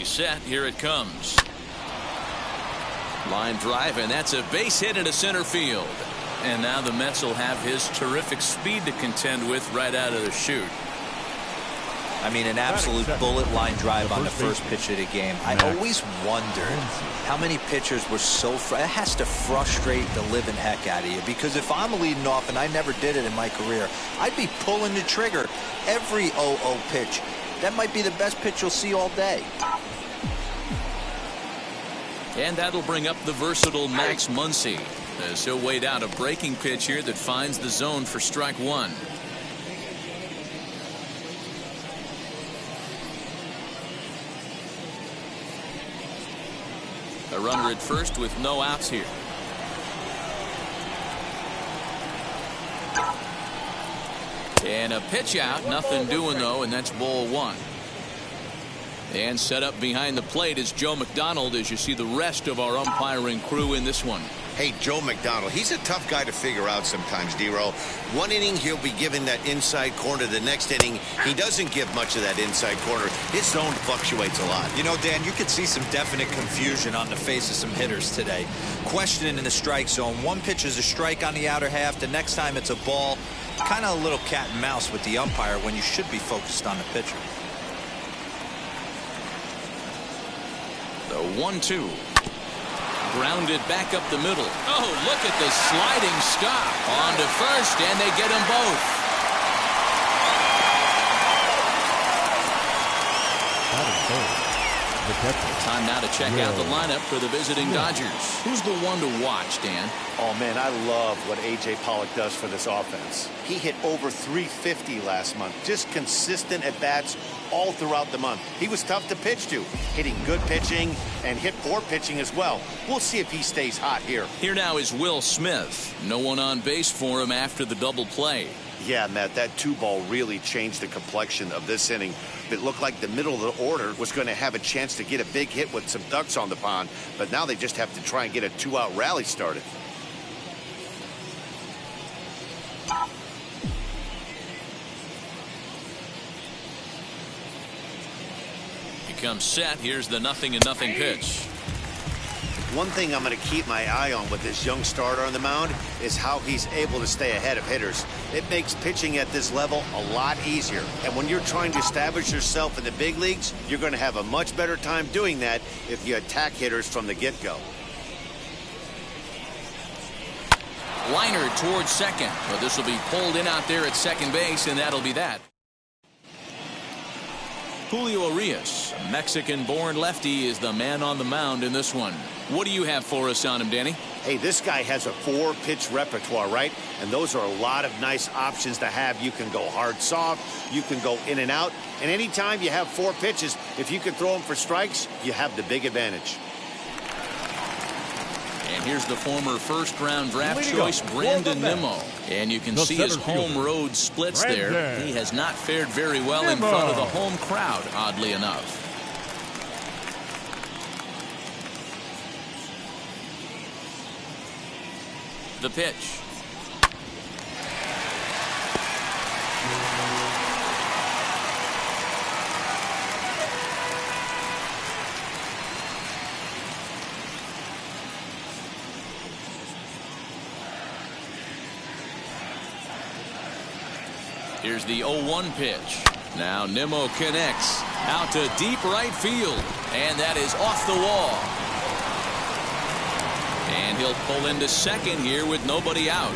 He's set. Here it comes. Line drive, and that's a base hit into center field. And now the Mets will have his terrific speed to contend with right out of the chute. I mean, an absolute bullet line drive on the first pitch of the game. I always wondered how many pitchers were so it has to frustrate the living heck out of you, because if I'm leading off, and I never did it in my career, I'd be pulling the trigger every 0-0 pitch. That might be the best pitch you'll see all day. And that'll bring up the versatile Max Muncy, as he'll wait out a breaking pitch here that finds the zone for strike one. A runner at first with no outs here. And a pitch out, nothing doing though, and that's ball one. And set up behind the plate is Joe Mcdonald, as you see the rest of our umpiring crew in this one. Hey, Joe Mcdonald, he's a tough guy to figure out sometimes, D-Row. One inning, he'll be giving that inside corner. The next inning, he doesn't give much of that inside corner. His zone fluctuates a lot. You know, Dan, you could see some definite confusion on the face of some hitters today. Questioning in the strike zone. One pitch is a strike on the outer half. The next time it's a ball. Kind of a little cat and mouse with the umpire when you should be focused on the pitcher. The 1-2. Grounded back up the middle. Oh, look at the sliding stop. On to first, and they get them both. Time now to check out the lineup for the visiting Dodgers. Who's the one to watch, Dan? Oh, man, I love what A.J. Pollock does for this offense. He hit over 350 last month. Just consistent at-bats all throughout the month. He was tough to pitch to, hitting good pitching and hit poor pitching as well. We'll see if he stays hot here. Here now is Will Smith. No one on base for him after the double play. Yeah, Matt, that 2-ball really changed the complexion of this inning. It looked like the middle of the order was going to have a chance to get a big hit with some ducks on the pond, but now they just have to try and get a 2-out rally started. He comes set. Here's the 0-0 pitch. One thing I'm going to keep my eye on with this young starter on the mound is how he's able to stay ahead of hitters. It makes pitching at this level a lot easier. And when you're trying to establish yourself in the big leagues, you're going to have a much better time doing that if you attack hitters from the get-go. Liner towards second, but this will be pulled in out there at second base, and that'll be that. Julio Urias, a Mexican-born lefty, is the man on the mound in this one. What do you have for us on him, Danny? Hey, this guy has a 4-pitch repertoire, right? And those are a lot of nice options to have. You can go hard, soft. You can go in and out. And anytime you have 4 pitches, if you can throw them for strikes, you have the big advantage. And here's the former first-round draft choice, Brandon Nemo. And you can see his home road splits there. He has not fared very well in front of the home crowd, oddly enough. The pitch. Here's the 0-1 pitch. Now Nemo connects out to deep right field, and that is off the wall. And he'll pull into second here with nobody out.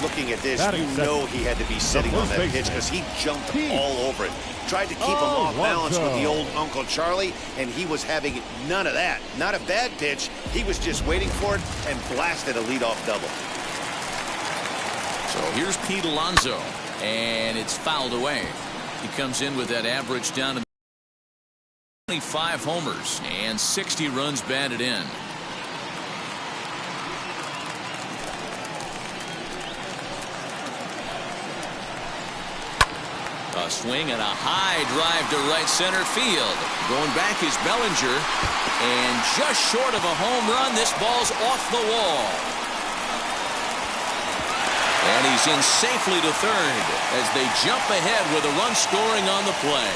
Looking at this, you know he had to be sitting on that pitch because he jumped all over it. Tried to keep him off balance with the old Uncle Charlie, and he was having none of that. Not a bad pitch. He was just waiting for it and blasted a leadoff double. So here's Pete Alonso, and it's fouled away. He comes in with that average down to 25 homers and 60 runs batted in. A swing and a high drive to right center field. Going back is Bellinger, and just short of a home run, this ball's off the wall. And he's in safely to third as they jump ahead with a run scoring on the play.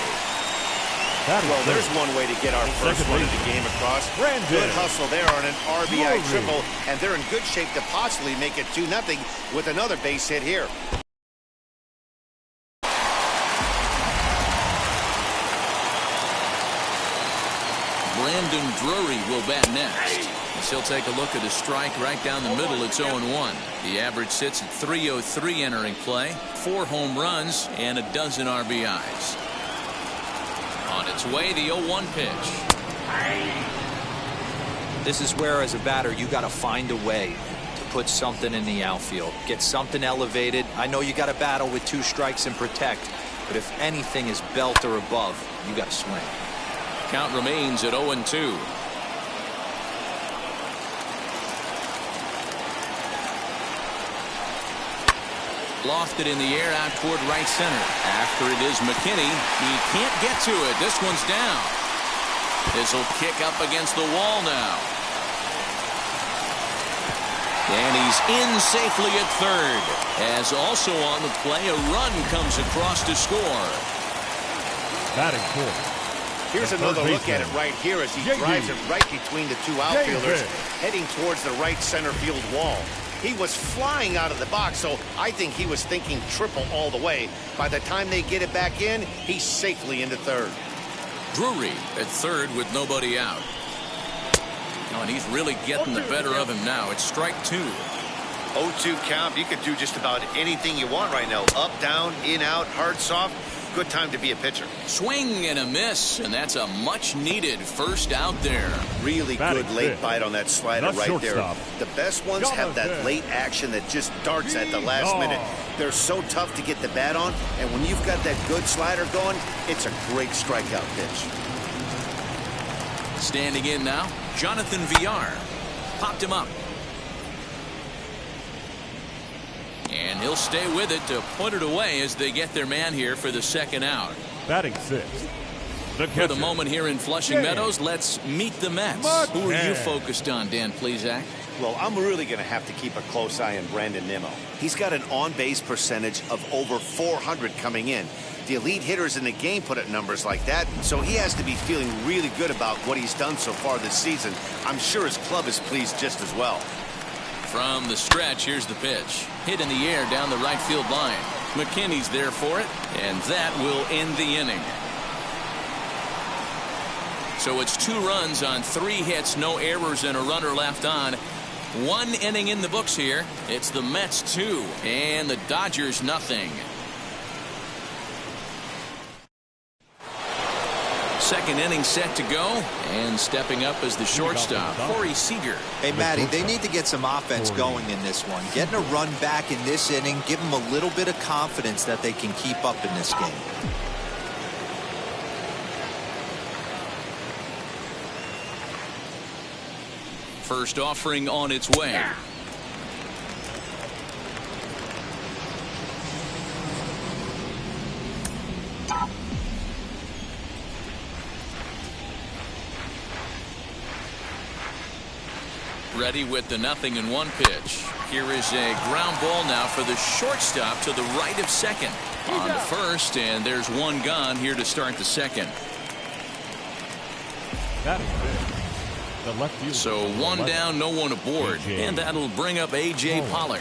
Well, there's one way to get our first one of the game across. Good hustle there on an RBI triple, and they're in good shape to possibly make it 2-0 with another base hit here. Brandon Drury will bat next. He'll take a look at a strike right down the middle. It's 0-1. The average sits at .303 entering play. 4 home runs and a dozen RBIs. On its way, the 0-1 pitch. This is where, as a batter, you got to find a way to put something in the outfield. Get something elevated. I know you got to battle with 2 strikes and protect, but if anything is belt or above, you got to swing. Count remains at 0-2. Lofted in the air out toward right center. After it is Mckinney. He can't get to it. This one's down. This will kick up against the wall now. And he's in safely at third. As also on the play, a run comes across to score. Batting fourth. Here's another look at it right here as he drives it right between the 2 outfielders, heading towards the right center field wall. He was flying out of the box, so I think he was thinking triple all the way. By the time they get it back in, he's safely into third. Drury at third with nobody out. Oh, and he's really getting the better of him now. It's strike 2. 0-2 count. You could do just about anything you want right now. Up, down, in, out, hard, soft. Good time to be a pitcher. Swing and a miss, and that's a much-needed first out there. Really good late bite on that slider right there. The best ones have that late action that just darts at the last minute. They're so tough to get the bat on, and when you've got that good slider going, it's a great strikeout pitch. Standing in now, Jonathan Villar. Popped him up. And he'll stay with it to put it away as they get their man here for the second out. Batting sixth. For the moment here in Flushing Meadows, let's meet the Mets. Who are you focused on, Dan Plesac? Well, I'm really going to have to keep a close eye on Brandon Nemo. He's got an on-base percentage of over 400 coming in. The elite hitters in the game put up numbers like that, so he has to be feeling really good about what he's done so far this season. I'm sure his club is pleased just as well. From the stretch, here's the pitch. Hit in the air down the right field line. Mckinney's there for it, and that will end the inning. So it's 2 runs on 3 hits, no errors, and a runner left on. 1 inning in the books here. It's the Mets 2 and the Dodgers nothing. Second inning set to go, and stepping up as the shortstop, Seeger. Hey, Matty, they need to get some offense going in this one. Getting a run back in this inning, give them a little bit of confidence that they can keep up in this game. First offering on its way. Ready with the 0-1 pitch. Here is a ground ball now for the shortstop to the right of second. On to first, and there's 1 gone here to start the second. So 1 down, no one aboard, and that'll bring up A.J. Pilar.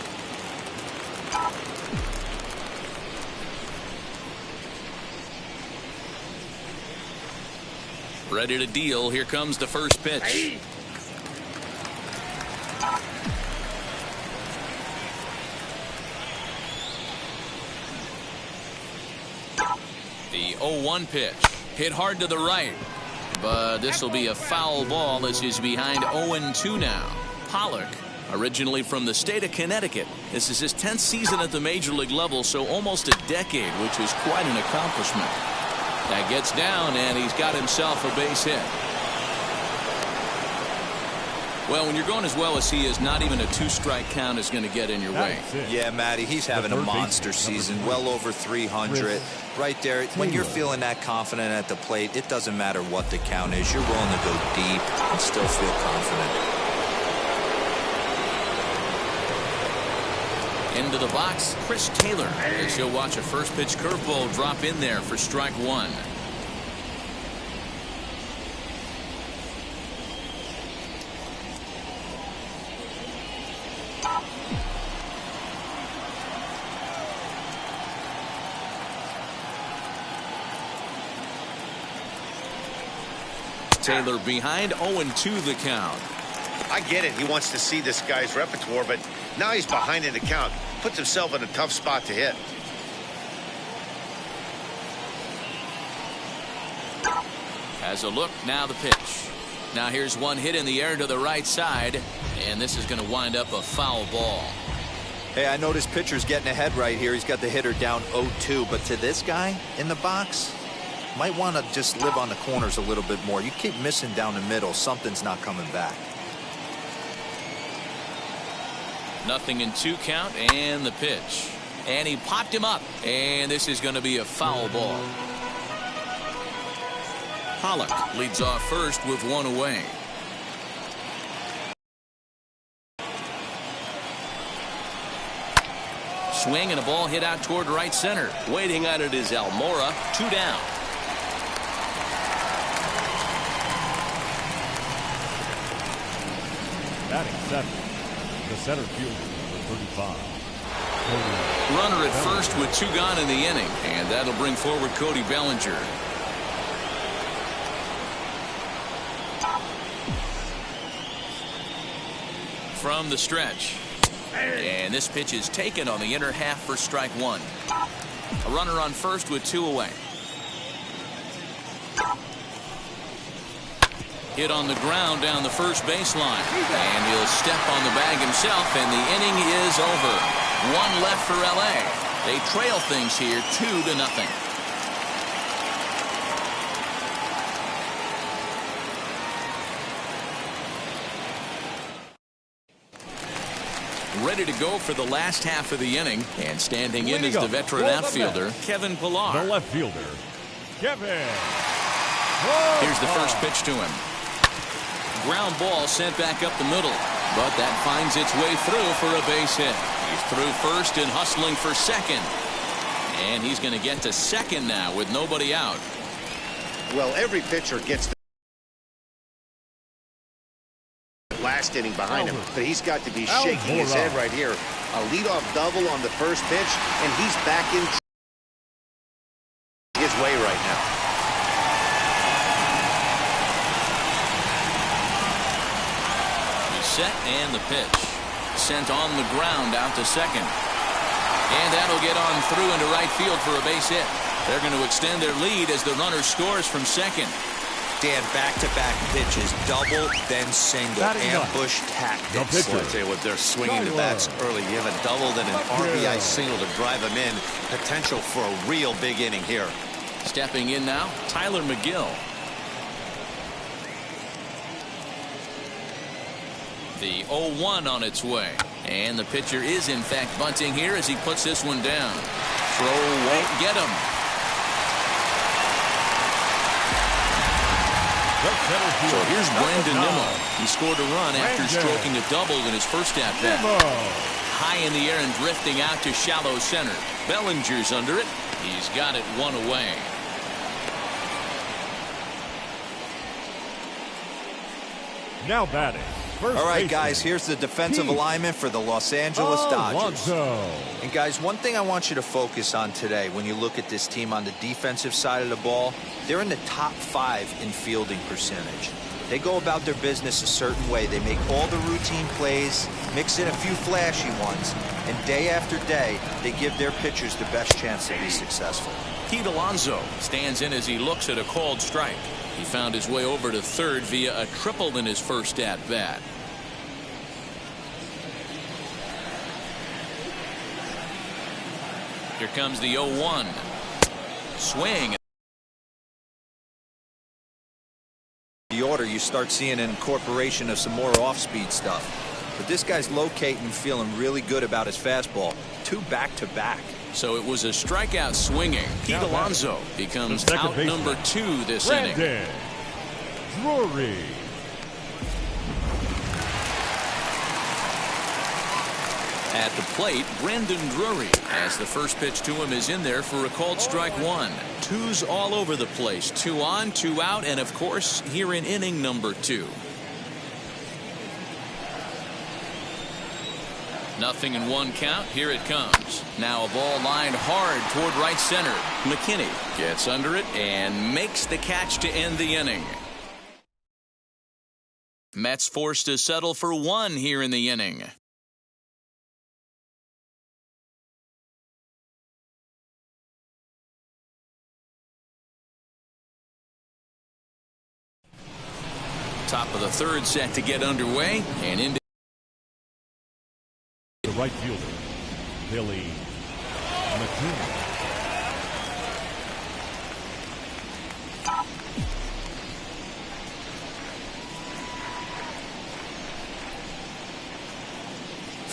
Ready to deal. Here comes the first pitch. The 0-1 pitch. Hit hard to the right. But this will be a foul ball as he's behind 0-2 now. Pollock, originally from the state of Connecticut. This is his 10th season at the major league level, so almost a decade, which is quite an accomplishment. That gets down, and he's got himself a base hit. Well, when you're going as well as he is, not even a 2-strike count is going to get in your way. Yeah, Matty, he's having a monster season, well over 300. Right there, when you're feeling that confident at the plate, it doesn't matter what the count is. You're willing to go deep and still feel confident. Into the box, Chris Taylor, as he'll watch a first pitch curveball drop in there for strike 1. Taylor behind 0-2 the count. I get it. He wants to see this guy's repertoire, but now he's behind in the count. Puts himself in a tough spot to hit. Has a look, now the pitch. Now here's one hit in the air to the right side, and this is going to wind up a foul ball. Hey, I noticed pitcher's getting ahead right here. He's got the hitter down 0-2, but to this guy in the box, might want to just live on the corners a little bit more. You keep missing down the middle, something's not coming back. 0-2 count, and the pitch. And he popped him up, and this is going to be a foul ball. Pollock leads off first with one away. Swing and a ball hit out toward right center. Waiting on it is Elmore. 2 down. Batting seventh, the center fielder, number 35. Runner at first with 2 gone in the inning, and that'll bring forward Cody Bellinger. From the stretch, and this pitch is taken on the inner half for strike 1. A runner on first with 2 away. Hit on the ground down the first baseline, and he'll step on the bag himself, and the inning is over. 1 left for LA. They trail things here 2-0. Ready to go for the last half of the inning, and standing in is the veteran outfielder, Kevin Pilar. The left fielder, Kevin. Here's the first pitch to him. Ground ball sent back up the middle, but that finds its way through for a base hit. He's through first and hustling for second, and he's going to get to second now with nobody out. Well, every pitcher gets the last inning behind him, but he's got to be shaking his head right here. A leadoff double on the first pitch, and he's back in his way right now. Set and the pitch. Sent on the ground out to second. And that'll get on through into right field for a base hit. They're going to extend their lead as the runner scores from second. Dan, back-to-back pitches, double, then single, ambush tactics. I'll tell you what, they're swinging the bats early. You have a double, then an RBI single to drive them in. Potential for a real big inning here. Stepping in now, Tyler Mcgill. The 0-1 on its way, and the pitcher is in fact bunting here as he puts this one down. Throw won't get him. So here's Brandon Nemo. He scored a run after stroking a double in his first at bat. High in the air and drifting out to shallow center. Bellinger's under it. He's got it 1 away. Now batting. All right, guys, here's the defensive alignment for the Los Angeles Dodgers. Alonso. And, guys, one thing I want you to focus on today when you look at this team on the defensive side of the ball, they're in the top 5 in fielding percentage. They go about their business a certain way. They make all the routine plays, mix in a few flashy ones, and day after day, they give their pitchers the best chance to be successful. Pete Alonso stands in as he looks at a called strike. He found his way over to third via a triple in his first at-bat. Here comes the 0-1. Swing. The order, you start seeing an incorporation of some more off-speed stuff. But this guy's locating, feeling really good about his fastball. 2 back-to-back. So it was a strikeout swinging. Pete Alonso becomes out number 2 this inning. Drury. At the plate, Brandon Drury, as the first pitch to him is in there for a called strike 1. 2s all over the place. 2 on, 2 out, and of course, here in inning number 2. 0-1 count. Here it comes. Now a ball lined hard toward right center. Mckinney gets under it and makes the catch to end the inning. Mets forced to settle for 1 here in the inning. Top of the 3rd set to get underway, and into The right fielder, Billy Mckinney.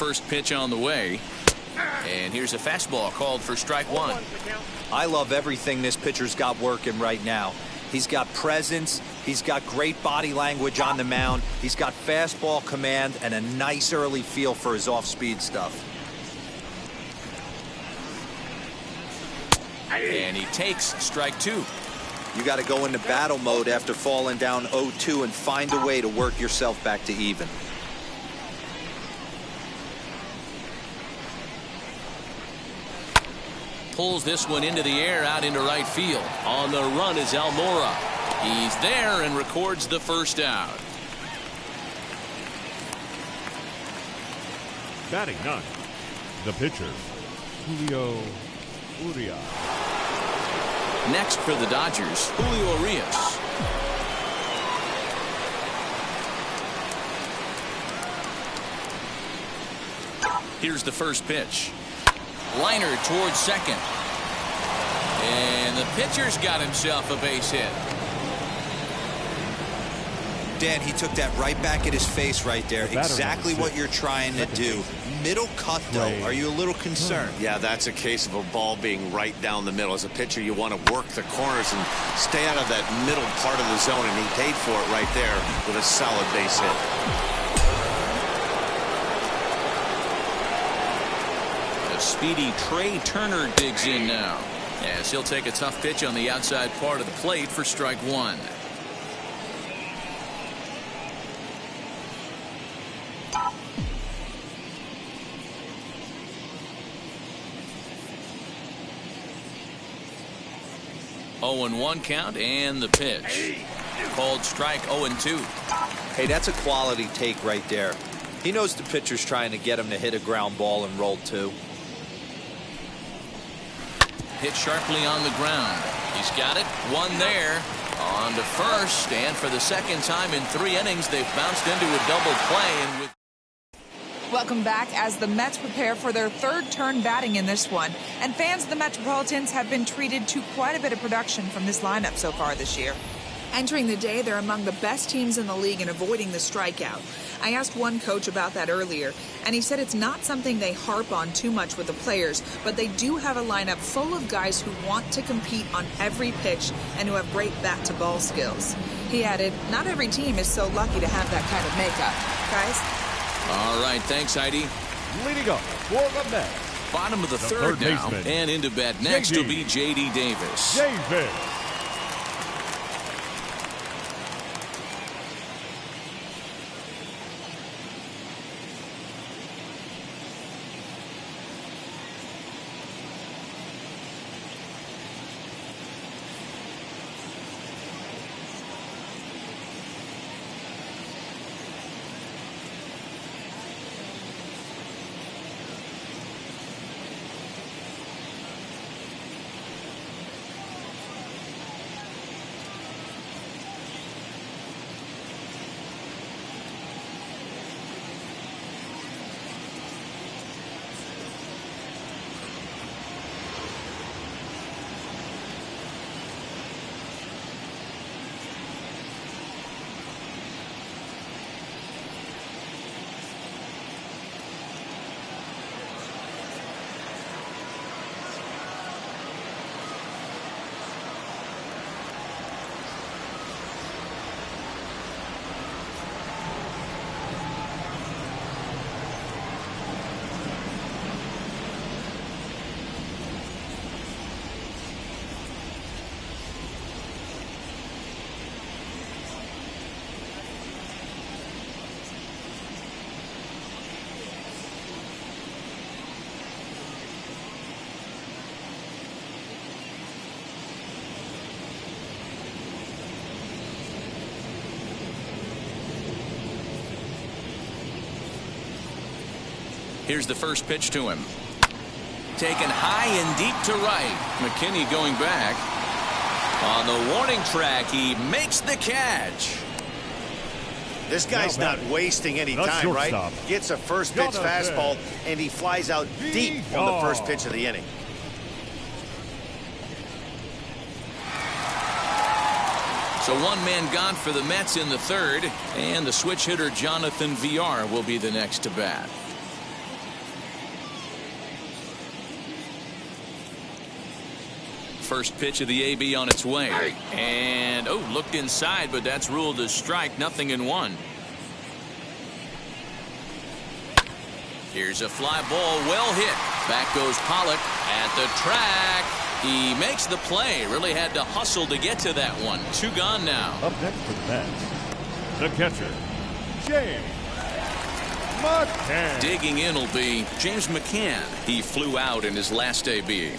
first pitch on the way. And here's a fastball called for strike 1. I love everything this pitcher's got working right now. He's got presence. He's got great body language on the mound. He's got fastball command and a nice early feel for his off-speed stuff. And he takes strike 2. You got to go into battle mode after falling down 0-2 and find a way to work yourself back to even. Pulls this one into the air out into right field. On the run is Elmore. He's there and records the first out. Batting 9, the pitcher, Julio Urias. Next for the Dodgers, Julio Urias. Here's the first pitch. Liner towards second. And the pitcher's got himself a base hit. Dan, he took that right back at his face right there. Exactly what you're trying to do. Middle cut, though. Are you a little concerned? Yeah, that's a case of a ball being right down the middle. As a pitcher, you want to work the corners and stay out of that middle part of the zone, and he paid for it right there with a solid base hit. The speedy Trey Turner digs in now, as he'll take a tough pitch on the outside part of the plate for strike 1. Oh, 0-1 count, and the pitch. Called strike 0-2. Hey, that's a quality take right there. He knows the pitcher's trying to get him to hit a ground ball and roll 2. Hit sharply on the ground. He's got it. 1 there. On to first, and for the second time in 3 innings, they've bounced into a double play. And with Welcome back as the Mets prepare for their 3rd turn batting in this one. And fans of the Metropolitans have been treated to quite a bit of production from this lineup so far this year. Entering the day, they're among the best teams in the league in avoiding the strikeout. I asked one coach about that earlier, and he said it's not something they harp on too much with the players, but they do have a lineup full of guys who want to compete on every pitch and who have great bat-to-ball skills. He added, not every team is so lucky to have that kind of makeup. Guys? all right, thanks, Heidi. Leading up for the Mets, Bottom of the third now, baseman, and into bat next J.D. will be J.D. Davis. Davis. Here's the first pitch to him. Taken high and deep to right. Mckinney going back. On the warning track, he makes the catch. This guy's not wasting any time, right? Gets a first pitch fastball, and he flies out deep on the first pitch of the inning. So one man gone for the Mets in the third, and the switch hitter Jonathan VR will be the next to bat. First pitch of the AB on its way. And, looked inside, but that's ruled a strike. 0-1. Here's a fly ball, well hit. Back goes Pollock at the track. He makes the play. Really had to hustle to get to that one. 2 gone now. Up next for the Mets, the catcher, James McCann. Digging in will be James McCann. He flew out in his last AB.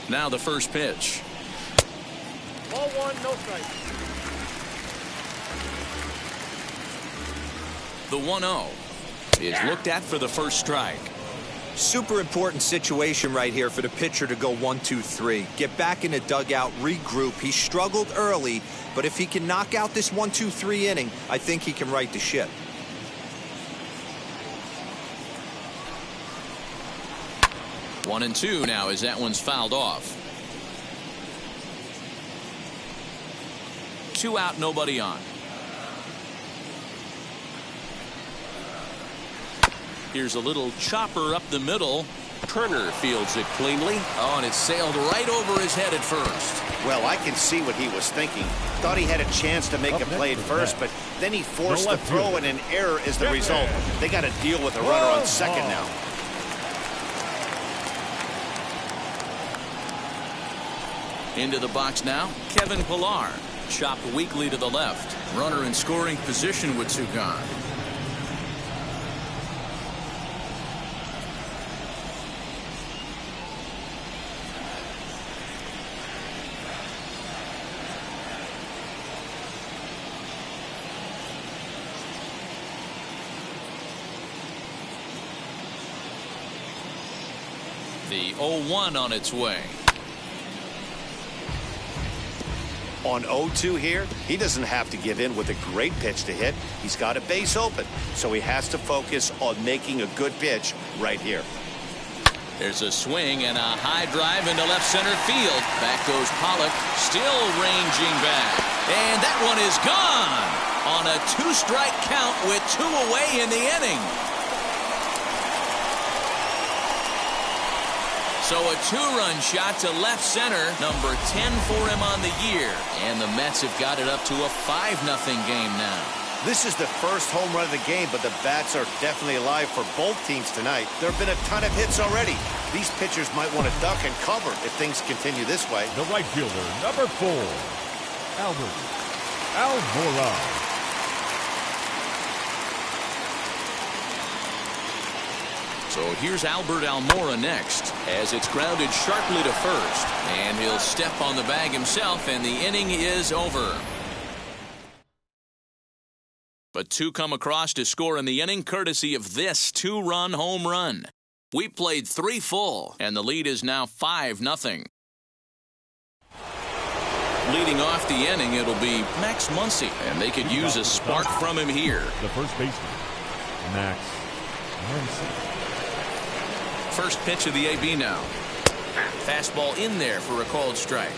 Now the first pitch. Ball 1, no strike. The 1-0 is looked at for the first strike. Super important situation right here for the pitcher to go 1-2-3. Get back in the dugout, regroup. He struggled early, but if he can knock out this 1-2-3 inning, I think he can right the ship. One and two now as that one's fouled off. 2 out, nobody on. Here's a little chopper up the middle. Turner fields it cleanly. Oh, and it sailed right over his head at first. Well, I can see what he was thinking. Thought he had a chance to make a play at first, but then he forced the throw, and an error is the result. They got to deal with a runner on second now. Into the box now, Kevin Pilar. Chopped weakly to the left. Runner in scoring position with 2 gone. The 0-1 on its way. On 0-2 here, he doesn't have to give in with a great pitch to hit. He's got a base open, so he has to focus on making a good pitch right here. There's a swing and a high drive into left center field. Back goes Pollock, still ranging back. And that one is gone on a 2-strike count with 2 away in the inning. So a 2-run shot to left center, number 10 for him on the year. And the Mets have got it up to a 5-0 game now. This is the first home run of the game, but the bats are definitely alive for both teams tonight. There have been a ton of hits already. These pitchers might want to duck and cover if things continue this way. The right fielder, number 4, Elmore. So here's Albert Almora next as it's grounded sharply to first. And he'll step on the bag himself, and the inning is over. But 2 come across to score in the inning courtesy of this 2-run home run. We played 3 full, and the lead is now 5-0. Leading off the inning, it'll be Max Muncy, and they could use a spark from him here. The first baseman, Max Muncy. First pitch of the AB now. Fastball in there for a called strike.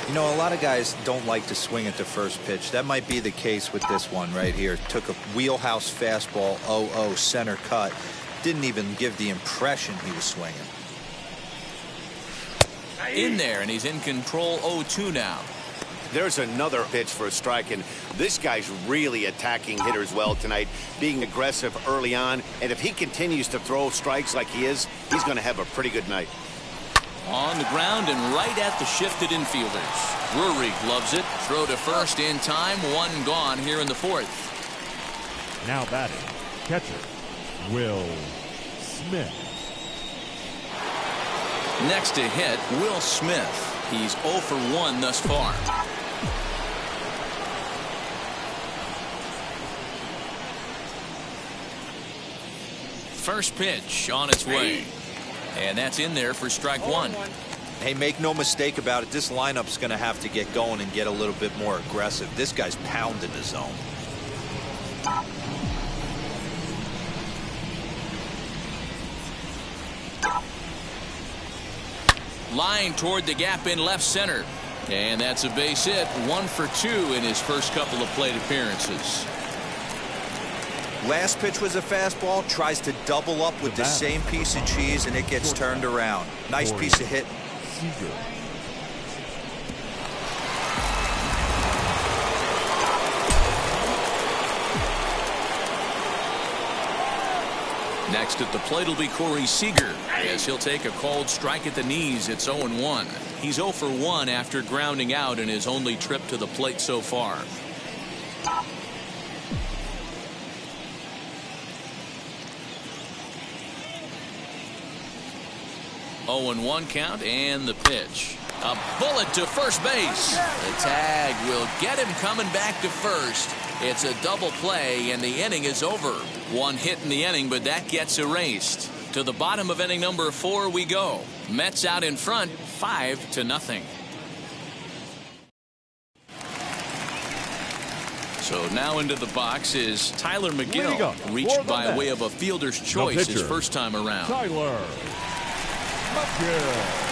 You know, a lot of guys don't like to swing at the first pitch. That might be the case with this one right here. Took a wheelhouse fastball, 0-0 center cut. Didn't even give the impression he was swinging. In there, and he's in control. 0-2 now. There's another pitch for a strike, and this guy's really attacking hitters well tonight, being aggressive early on, and if he continues to throw strikes like he is, he's going to have a pretty good night. On the ground and right at the shifted infielders. Drury gloves it. Throw to first in time. 1 gone here in the 4th. Now batting, catcher, Will Smith. Next to hit, Will Smith. He's 0 for 1 thus far. First pitch on its way. And that's in there for strike one. Hey, make no mistake about it. This lineup's going to have to get going and get a little bit more aggressive. This guy's pounding the zone. Line toward the gap in left center. And that's a base hit. 1 for 2 in his first couple of plate appearances. Last pitch was a fastball. Tries to double up with the same piece of cheese, and it gets turned around. Nice piece of hit. Seeger. Next at the plate will be Corey Seeger, as he'll take a called strike at the knees. It's 0-1. He's 0 for 1 after grounding out in his only trip to the plate so far. Oh, 0-1 count, and the pitch. A bullet to first base. The tag will get him coming back to first. It's a double play, and the inning is over. 1 hit in the inning, but that gets erased. To the bottom of inning number 4 we go. Mets out in front, 5-0. So now into the box is Tyler Mcgill, reached by way of a fielder's choice his first time around. Tyler Mcgill.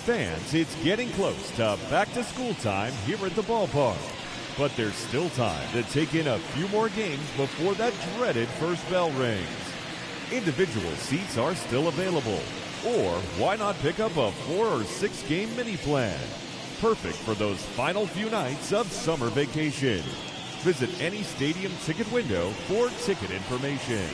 Fans, it's getting close to back-to-school time here at the ballpark. But there's still time to take in a few more games before that dreaded first bell rings. Individual seats are still available. Or why not pick up a 4 or 6 game mini plan? Perfect for those final few nights of summer vacation. Visit any stadium ticket window for ticket information.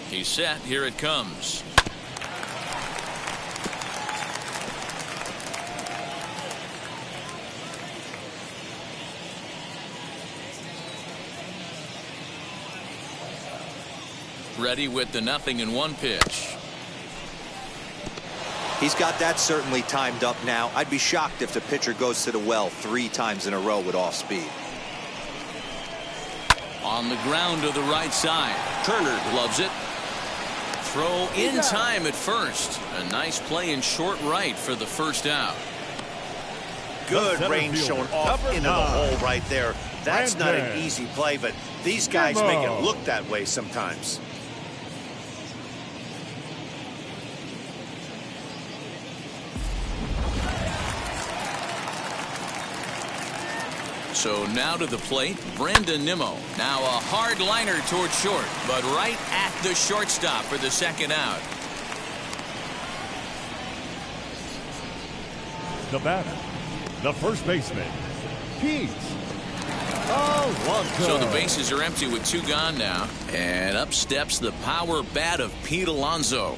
He's set. Here it comes. Ready with the 0-1 pitch. He's got that certainly timed up now. I'd be shocked if the pitcher goes to the well 3 times in a row with off speed. On the ground to the right side. Turner gloves it. Throw in time at first. A nice play in short right for the first out. Good range showing off into the hole right there. That's not an easy play, but these guys make it look that way sometimes. So now to the plate, Nemo. Now a hard liner toward short, but right at the shortstop for the second out. The batter, the first baseman, Pete Alonso. So the bases are empty with 2 gone now. And up steps the power bat of Pete Alonso.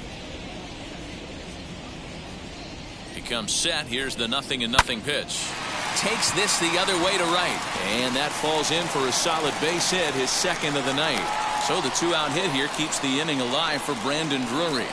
He comes set. Here's the 0-0 pitch. Takes this the other way to right. And that falls in for a solid base hit, his second of the night. So the 2-out hit here keeps the inning alive for Brandon Drury.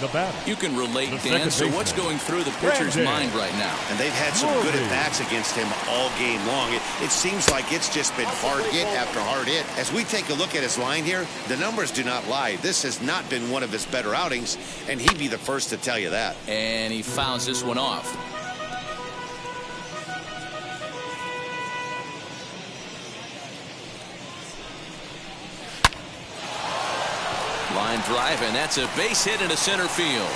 The batter. You can relate, Dan. So what's going through the pitcher's mind right now? And they've had some good at-bats against him all game long. It seems like it's just been hard hit after hard hit. As we take a look at his line here, the numbers do not lie. This has not been one of his better outings, and he'd be the first to tell you that. And he fouls this one off. Line drive, and that's a base hit into center field.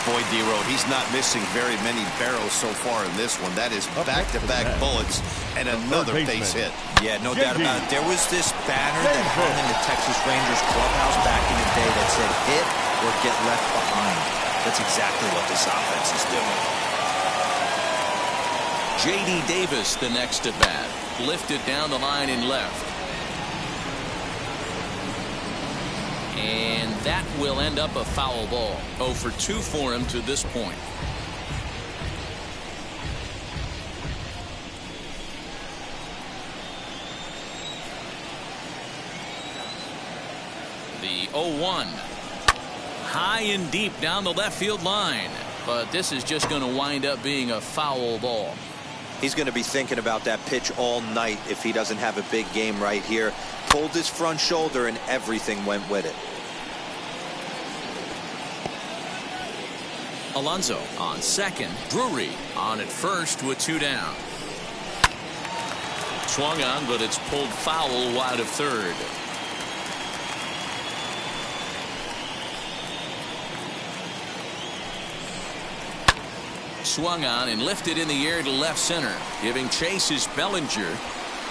Boy, D-Row, he's not missing very many barrels so far in this one. That is back-to-back bullets and another base hit. Yeah, no doubt about it. There was this banner that hung in the Texas Rangers clubhouse back in the day that said hit or get left behind. That's exactly what this offense is doing. J.D. Davis, the next at bat. Lifted down the line in left. And that will end up a foul ball. 0 for 2 for him to this point. The 0-1. High and deep down the left field line. But this is just going to wind up being a foul ball. He's going to be thinking about that pitch all night if he doesn't have a big game right here. Pulled his front shoulder and everything went with it. Alonso on second. Drury on at first with 2 down. Swung on, but it's pulled foul wide of third. Swung on and lifted in the air to left center. Giving chase is Bellinger.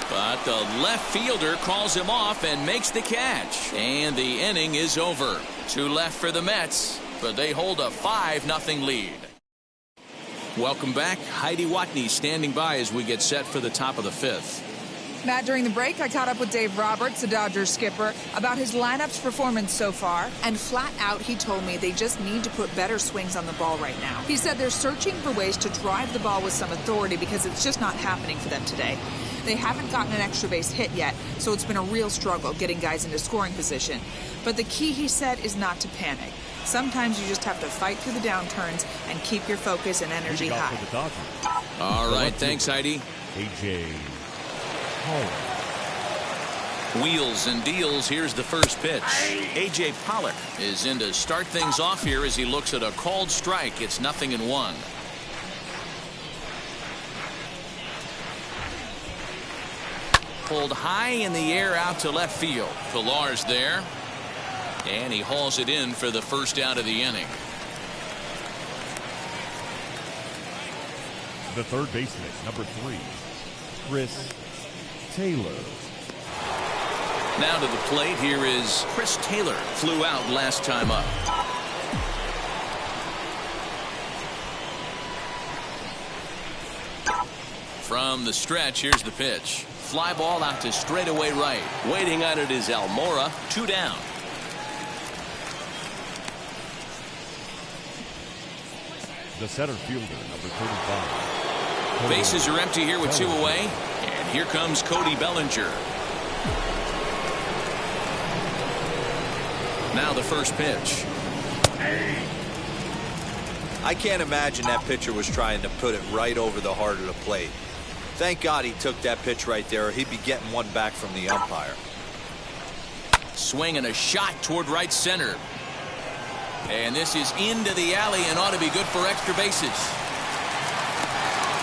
But the left fielder calls him off and makes the catch. And the inning is over. 2 left for the Mets, but they hold a 5-0 lead. Welcome back. Heidi Watney standing by as we get set for the top of the 5th. Matt, during the break, I caught up with Dave Roberts, the Dodgers skipper, about his lineup's performance so far. And flat out, he told me they just need to put better swings on the ball right now. He said they're searching for ways to drive the ball with some authority because it's just not happening for them today. They haven't gotten an extra base hit yet, so it's been a real struggle getting guys into scoring position. But the key, he said, is not to panic. Sometimes you just have to fight through the downturns and keep your focus and energy high. All right, thanks, Heidi. A.J. Wheels and deals. Here's the first pitch. A.J. Pilar is in to start things off here as he looks at a called strike. It's 0-1. Pulled high in the air out to left field. Pilar's there. And he hauls it in for the first out of the inning. The third baseman, number 3, Chris Taylor. Now to the plate, here is Chris Taylor. Flew out last time up. From the stretch, here's the pitch. Fly ball out to straightaway right. Waiting on it is Elmore. 2 down. The center fielder, number 35. Bases are empty here with 2 away. And here comes Cody Bellinger. Now the first pitch. I can't imagine that pitcher was trying to put it right over the heart of the plate. Thank God he took that pitch right there, or he'd be getting one back from the umpire. Swing and a shot toward right center. And this is into the alley and ought to be good for extra bases.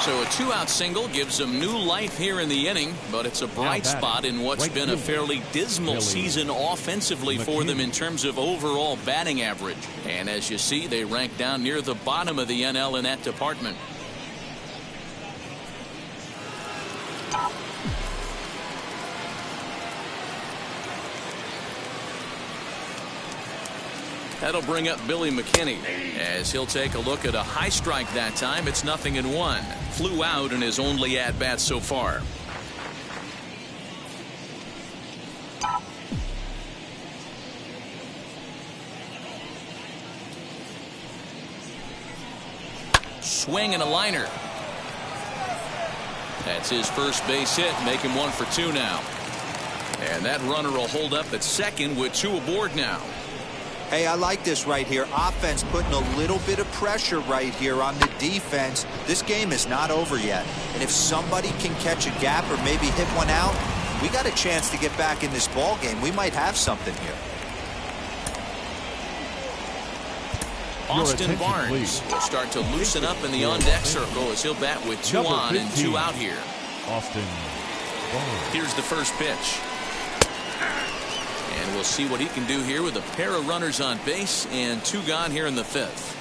So a 2-out single gives them new life here in the inning, but it's a bright spot in what's been a fairly dismal season offensively for them in terms of overall batting average. And as you see, they rank down near the bottom of the NL in that department. That'll bring up Billy Mckinney as he'll take a look at a high strike that time. It's 0-1. Flew out in his only at-bat so far. Swing and a liner. That's his first base hit, make him 1 for 2 now. And that runner will hold up at second with 2 aboard now. Hey, I like this right here. Offense putting a little bit of pressure right here on the defense. This game is not over yet. And if somebody can catch a gap or maybe hit one out, we got a chance to get back in this ball game. We might have something here. Austin Barnes will start to loosen up in the on-deck circle as he'll bat with 2 on and 2 out here. Austin Barnes. Here's the first pitch. And we'll see what he can do here with a pair of runners on base and 2 gone here in the 5th.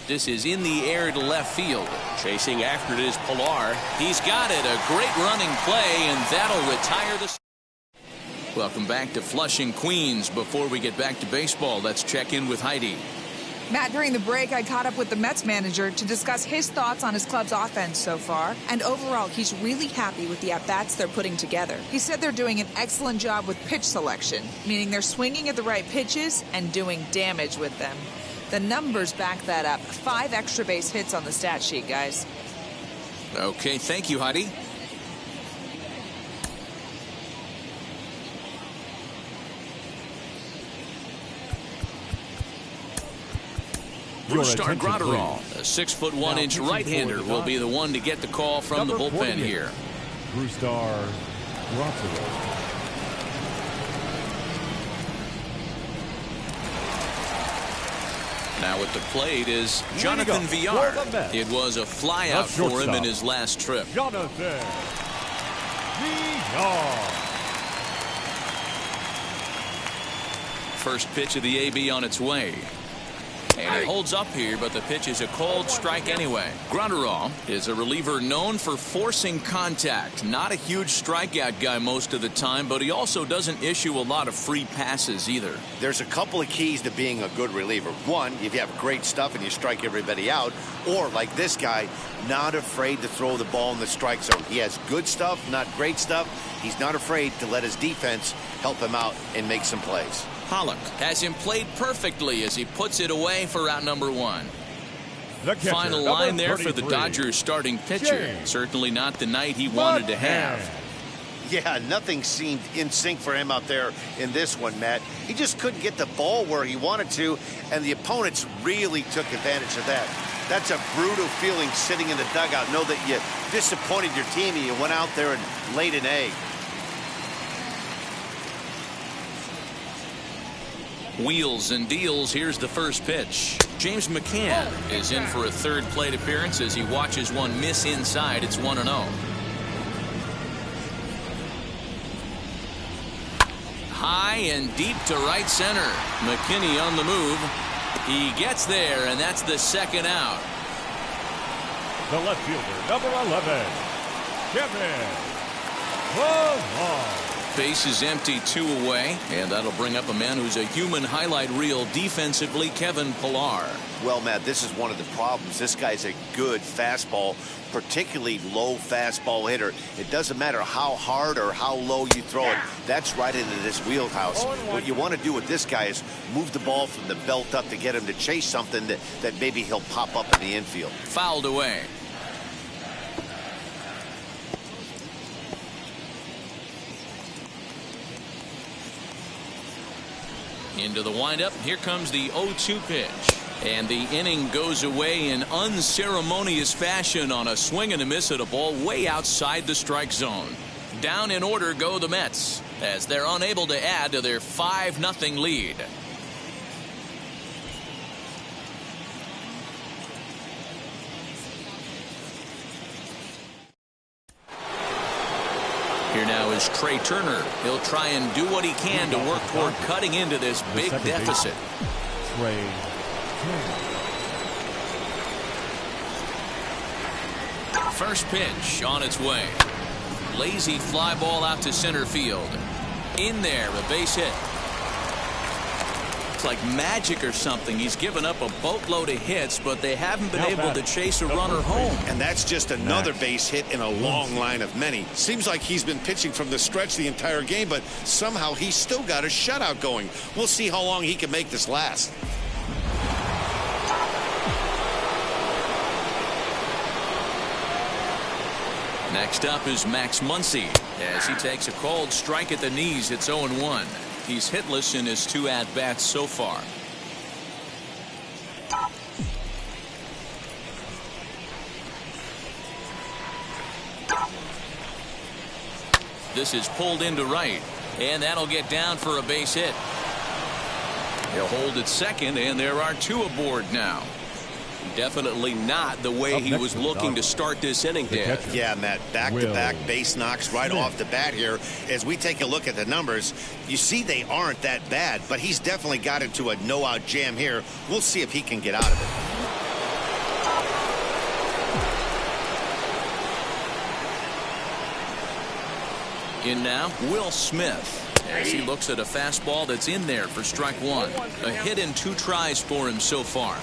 This is in the air to left field. Chasing after it is Pilar. He's got it. A great running play, and that'll retire the... Welcome back to Flushing, Queens. Before we get back to baseball, let's check in with Heidi. Matt, during the break, I caught up with the Mets manager to discuss his thoughts on his club's offense so far. And overall, he's really happy with the at-bats they're putting together. He said they're doing an excellent job with pitch selection, meaning they're swinging at the right pitches and doing damage with them. The numbers back that up. 5 extra base hits on the stat sheet, guys. Okay, thank you, Heidi. Bruce Gratterall, a 6'1" right-hander, will be the one to get the call from the bullpen here. Bruce Gratterall. Now at the plate is Jonathan Villar. It was a flyout for him in his last trip. Jonathan Villar. First pitch of the AB on its way. And it holds up here, but the pitch is a called strike anyway. Gratterall is a reliever known for forcing contact. Not a huge strikeout guy most of the time, but he also doesn't issue a lot of free passes either. There's a couple of keys to being a good reliever. One, if you have great stuff and you strike everybody out, or like this guy, not afraid to throw the ball in the strike zone. He has good stuff, not great stuff. He's not afraid to let his defense help him out and make some plays. Pollock has him played perfectly as he puts it away for out number 1. Final line there for the Dodgers starting pitcher. Certainly not the night he wanted to have. Yeah, nothing seemed in sync for him out there in this one, Matt. He just couldn't get the ball where he wanted to, and the opponents really took advantage of that. That's a brutal feeling sitting in the dugout. Know that you disappointed your team and you went out there and laid an egg. Wheels and deals. Here's the first pitch. James McCann is in for a 3rd plate appearance as he watches one miss inside. It's 1-0. High and deep to right center. Mckinney on the move. He gets there, and that's the 2nd out. The left fielder, number 11, Kevin Base is empty, 2 away, and that'll bring up a man who's a human highlight reel defensively, Kevin Pilar. Well, Matt, this is one of the problems. This guy's a good fastball, particularly low fastball hitter. It doesn't matter how hard or how low you throw it. That's right into this wheelhouse. What you want to do with this guy is move the ball from the belt up to get him to chase something that maybe he'll pop up in the infield. Fouled away. Into the windup. Here comes the 0-2 pitch. And the inning goes away in unceremonious fashion on a swing and a miss at a ball way outside the strike zone. Down in order go the Mets as they're unable to add to their 5-0 lead. Here now is Trey Turner. He'll try and do what he can to work toward cutting into this big deficit. Trey Turner. First pitch on its way. Lazy fly ball out to center field. In there, a base hit. It's like magic or something. He's given up a boatload of hits, but they haven't been able to chase a runner home. And that's just another base hit in a long line of many. Seems like he's been pitching from the stretch the entire game, but somehow he's still got a shutout going. We'll see how long he can make this last. Next up is Max Muncy as he takes a cold strike at the knees. It's 0-1. He's hitless in his 2 at-bats so far. This is pulled into right, and that'll get down for a base hit. He'll hold at second, and there are 2 aboard now. Definitely not the way he was looking to start this inning, Dan. Yeah, Matt, back-to-back base knocks right off the bat here. As we take a look at the numbers, you see they aren't that bad, but he's definitely got into a no-out jam here. We'll see if he can get out of it. In now, Will Smith, as he looks at a fastball that's in there for strike 1. A hit in 2 tries for him so far.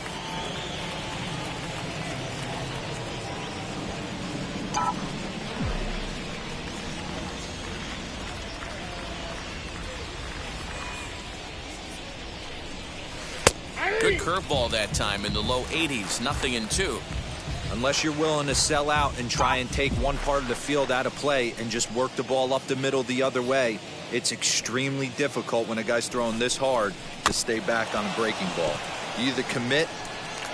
Good curveball that time in the low 80s. 0-2. Unless you're willing to sell out and try and take one part of the field out of play and just work the ball up the middle the other way, it's extremely difficult when a guy's throwing this hard to stay back on a breaking ball. You either commit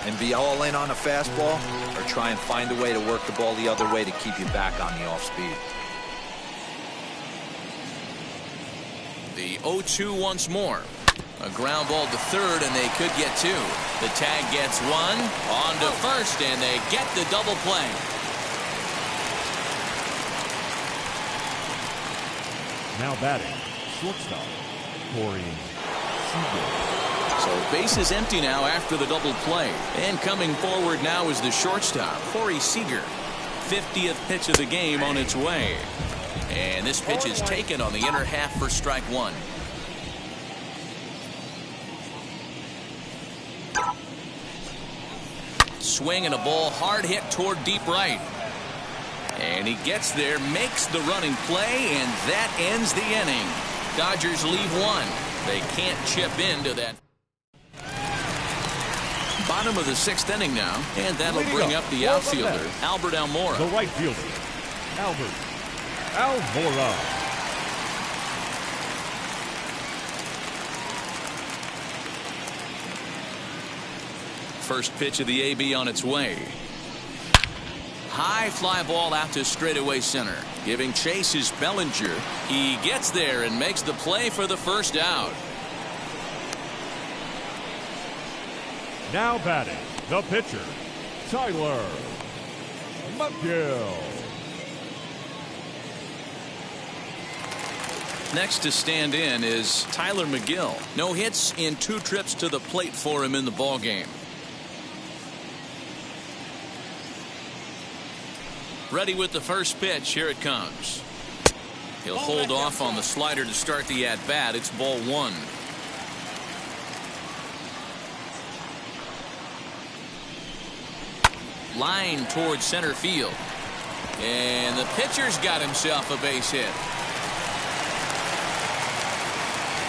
and be all in on a fastball or try and find a way to work the ball the other way to keep you back on the off speed. The 0-2 once more. A ground ball to third, and they could get 2. The tag gets 1 on to first, and they get the double play. Now batting, shortstop, Seeger. So base is empty now after the double play. And coming forward now is the shortstop, Seeger. 50th pitch of the game on its way. And this pitch is taken on the inner half for strike 1. Swing and a ball hard hit toward deep right. And he gets there, makes the running play, and that ends the inning. Dodgers leave 1. They can't chip into that. Bottom of the 6th inning now, and that'll bring up the outfielder, Albert Elmore. The right fielder, Albert Elmore. First pitch of the AB on its way. High fly ball out to straightaway center. Giving chase is Bellinger. He gets there and makes the play for the first out. Now batting, the pitcher, Tyler Mcgill. Next to stand in is Tyler Mcgill. No hits in 2 trips to the plate for him in the ballgame. Ready with the first pitch. Here it comes. He'll hold off on the slider to start the at-bat. It's ball one. Line towards center field. And the pitcher's got himself a base hit.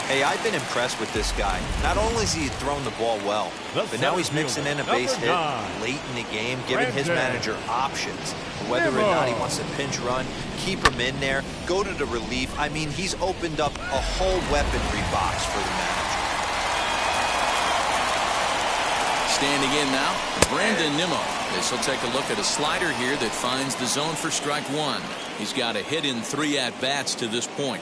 Hey, I've been impressed with this guy. Not only has he thrown the ball well, but now he's mixing in a base hit late in the game, giving his manager options. Whether or not he wants to pinch run, keep him in there, go to the relief. I mean, he's opened up a whole weaponry box for the manager. Standing in now, Brandon Nemo. This will take a look at a slider here that finds the zone for strike one. He's got a hit in 3 at-bats to this point.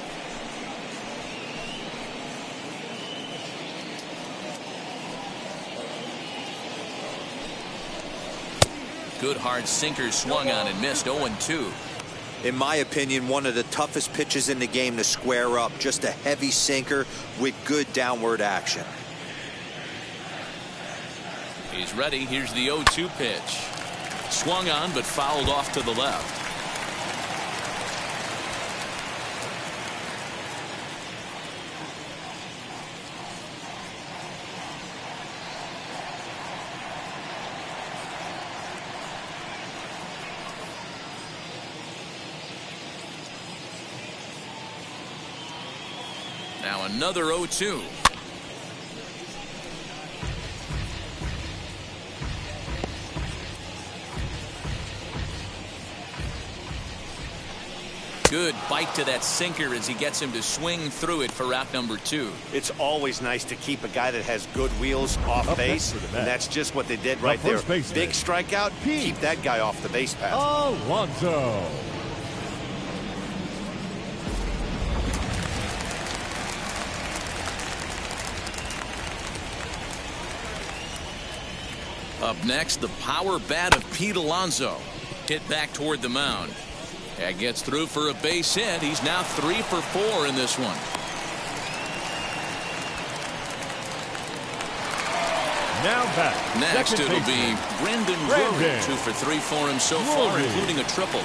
Good hard sinker swung on and missed. 0-2. In my opinion, one of the toughest pitches in the game to square up. Just a heavy sinker with good downward action. He's ready. Here's the 0-2 pitch. Swung on but fouled off to the left. Now another 0-2. Good bite to that sinker as he gets him to swing through it for out number 2. It's always nice to keep a guy that has good wheels off base, and that's just what they did right there. Big strikeout, keep that guy off the base path. Alonso. Up next, the power bat of Pete Alonso. Hit back toward the mound. That gets through for a base hit. He's now 3 for 4 in this one. Now back. Next, it'll be Brendan Drury. 2 for 3 for him so far, including a triple.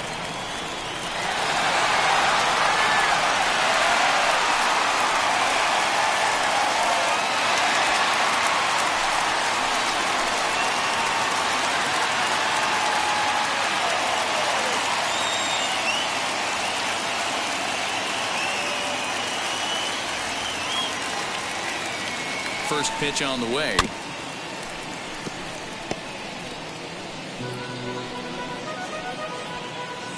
First pitch on the way.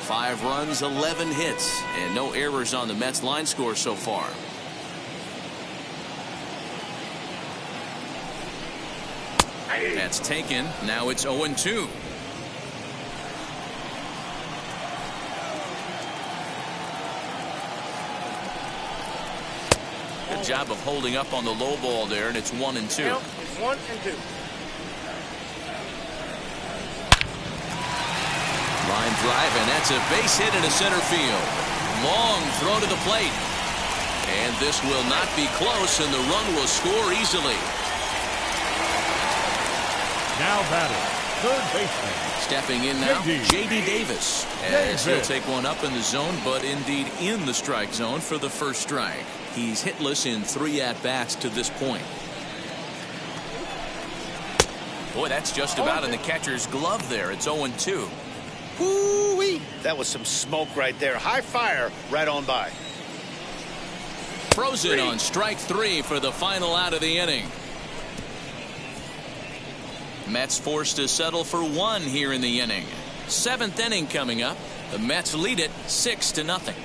Five runs, 11 hits, and no errors on the Mets line score so far. That's taken. Now it's 0-2. Good job of holding up on the low ball there, and it's 1-2. It's 1-2. Line drive, and that's a base hit into center field. Long throw to the plate. And this will not be close, and the run will score easily. Now batting, third baseman. Stepping in now, J.D. Davis. As he'll take one up in the zone, but indeed in the strike zone for the first strike. He's hitless in 3 at-bats to this point. Boy, that's just about in the catcher's glove there. It's 0-2. Woo-wee. That was some smoke right there. High fire right on by. Frozen on strike 3 for the final out of the inning. Mets forced to settle for 1 here in the inning. 7th inning coming up. The Mets lead it 6-0.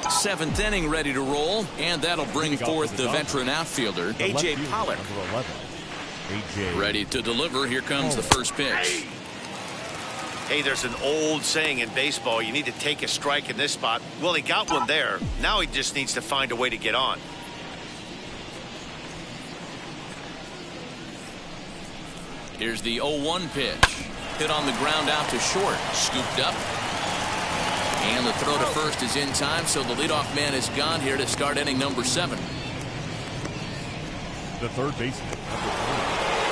Seventh inning ready to roll, and that'll bring forth the veteran outfielder, A.J. Pilar. Ready to deliver. Here comes the first pitch. Hey, there's an old saying in baseball, you need to take a strike in this spot. Well, he got one there. Now he just needs to find a way to get on. Here's the 0-1 pitch. Hit on the ground out to short. Scooped up. And the throw to first is in time, so the leadoff man is gone here to start inning number 7. The third baseman, number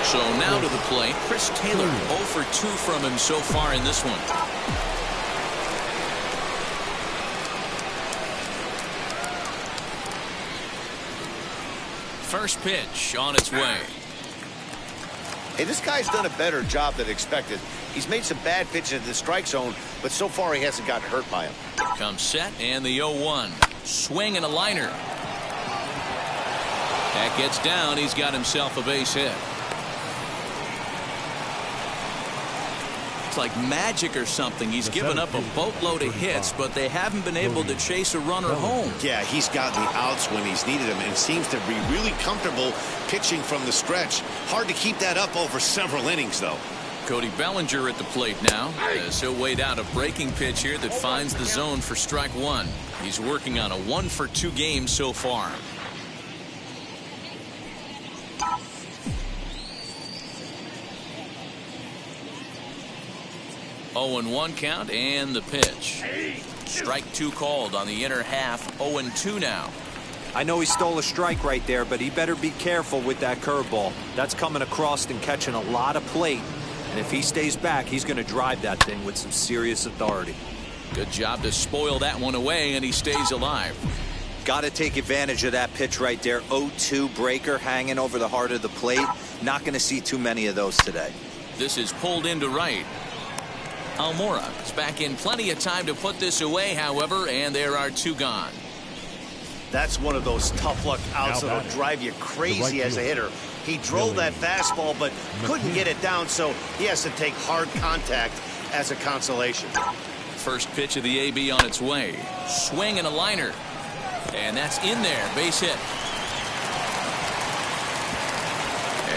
3. So now to the plate, Chris Taylor. 0 for 2 from him so far in this one. First pitch on its way. Hey, this guy's done a better job than expected. He's made some bad pitches in the strike zone, but so far he hasn't gotten hurt by him. Comes set and the 0-1. Swing and a liner. That gets down. He's got himself a base hit. It's like magic or something. He's given up a boatload of hits, but they haven't been able to chase a runner home. Yeah, he's gotten the outs when he's needed them and seems to be really comfortable pitching from the stretch. Hard to keep that up over several innings, though. Cody Bellinger at the plate now, as he'll wait out a breaking pitch here that finds the zone for strike 1. He's working on a 1 for 2 game so far. Oh, and 1 count and the pitch. Strike 2 called on the inner half. 0-2 now. I know he stole a strike right there, but he better be careful with that curveball. That's coming across and catching a lot of plate. And if he stays back, he's going to drive that thing with some serious authority. Good job to spoil that one away, and he stays alive. Got to take advantage of that pitch right there. 0-2 breaker hanging over the heart of the plate. Not going to see too many of those today. This is pulled into right. Elmore is back in plenty of time to put this away, however, and there are 2 gone. That's one of those tough luck outs that'll drive you crazy as a hitter. He drove that fastball but couldn't get it down, so he has to take hard contact as a consolation. First pitch of the AB on its way. Swing and a liner. And that's in there. Base hit.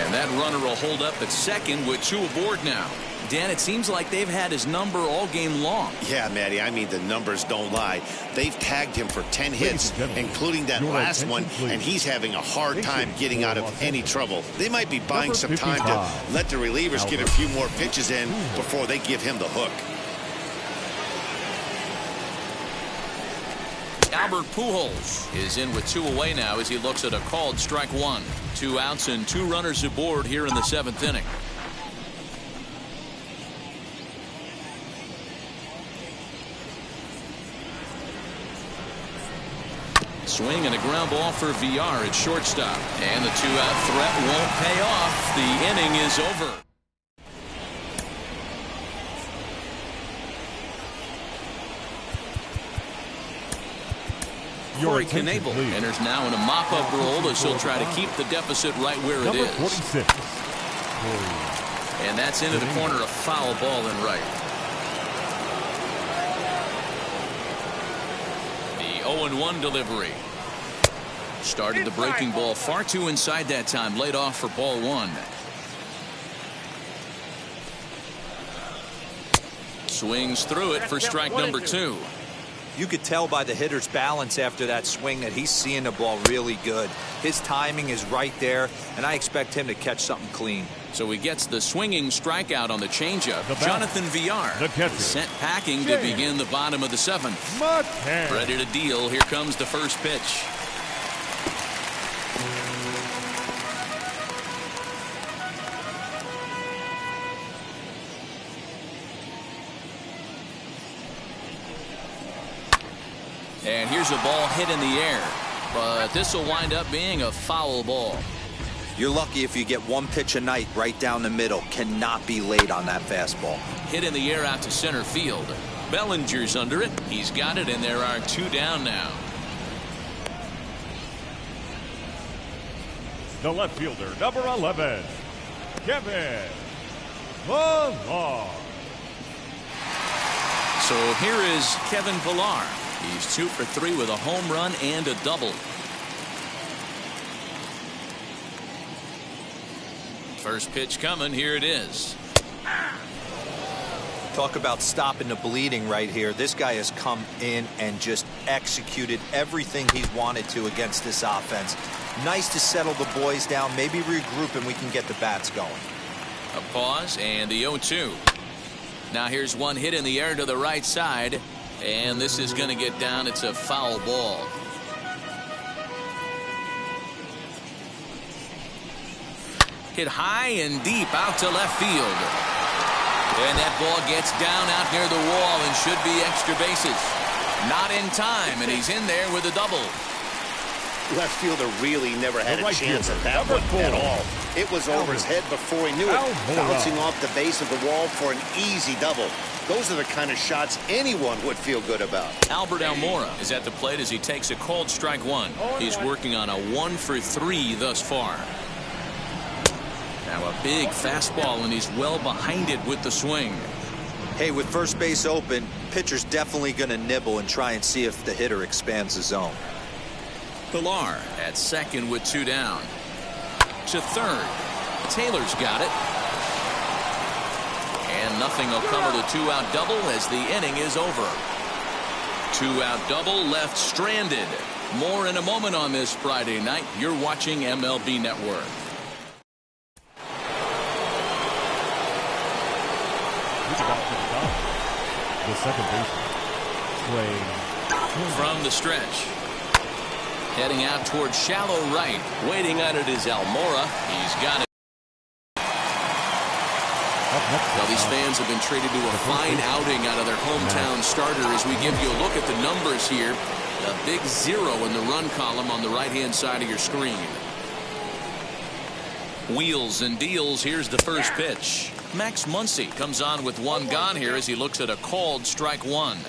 And that runner will hold up at second with 2 aboard now. Dan, it seems like they've had his number all game long. Yeah, Matty, I mean, the numbers don't lie. They've tagged him for 10 hits, including that last one, and he's having a hard time getting out of any trouble. They might be buying some time to let the relievers get a few more pitches in before they give him the hook. Albert Pujols is in with 2 away now as he looks at a called strike 1. 2 outs and 2 runners aboard here in the 7th inning. Swing and a ground ball for VR at shortstop. And the 2-out threat won't pay off. The inning is over. Corey Knebel enters now in a mop-up role as he'll try to keep the deficit right where it is. 46. And that's into the corner, a foul ball in right. The 0-1 delivery. Started the breaking ball far too inside that time. Laid off for ball 1. Swings through it for strike number 2. You could tell by the hitter's balance after that swing that he's seeing the ball really good. His timing is right there, and I expect him to catch something clean. So he gets the swinging strikeout on the changeup. Jonathan VR sent packing to begin the bottom of the 7th. Ready to deal. Here comes the first pitch. And here's a ball hit in the air, but this will wind up being a foul ball. You're lucky if you get 1 pitch a night right down the middle. Cannot be late on that fastball. Hit in the air out to center field. Bellinger's under it. He's got it, and there are 2 down now. The left fielder, number 11, Kevin Pilar. So here is Kevin Pilar. He's 2 for 3 with a home run and a double. First pitch coming. Here it is. Talk about stopping the bleeding right here. This guy has come in and just executed everything he's wanted to against this offense. Nice to settle the boys down, maybe regroup, and we can get the bats going. A pause and the 0-2. Now here's one hit in the air to the right side, and this is going to get down. It's a foul ball. Hit high and deep out to left field. And that ball gets down out near the wall and should be extra bases. Not in time, and he's in there with a double. Left fielder really never had a chance at that one at all. It was over his head before he knew it, bouncing off the base of the wall for an easy double. Those are the kind of shots anyone would feel good about. Albert Elmore is at the plate as he takes a called strike one. He's working on a 1-for-3 thus far. Now a big fastball, and he's well behind it with the swing. Hey, with first base open, pitcher's definitely going to nibble and try and see if the hitter expands the zone. Pilar at second with 2 down. To third. Taylor's got it. And nothing will come of the 2-out double as the inning is over. 2-out double left stranded. More in a moment on this Friday night. You're watching MLB Network. The second baseman, Trey Turner. From the stretch. Heading out towards shallow right. Waiting on it is Elmore. He's got it. Well, these fans have been treated to a fine outing out of their hometown starter as we give you a look at the numbers here. A big 0 in the run column on the right-hand side of your screen. Wheels and deals. Here's the first pitch. Max Muncy comes on with 1 gone here as he looks at a called strike 1.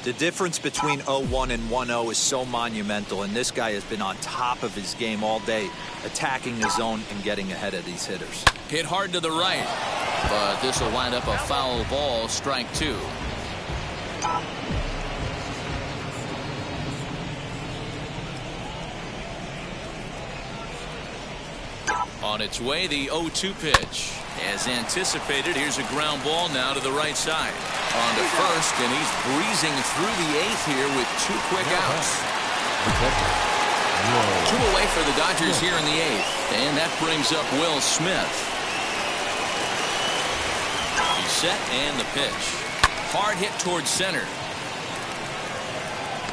The difference between 0-1 and 1-0 is so monumental, and this guy has been on top of his game all day, attacking the zone and getting ahead of these hitters. Hit hard to the right, but this will wind up a foul ball, strike 2. On its way, the 0-2 pitch. As anticipated, here's a ground ball now to the right side. On to first, and he's breezing through the 8th here with 2 quick outs. 2 away for the Dodgers here in the 8th. And that brings up Will Smith. He's set, and the pitch. Hard hit towards center.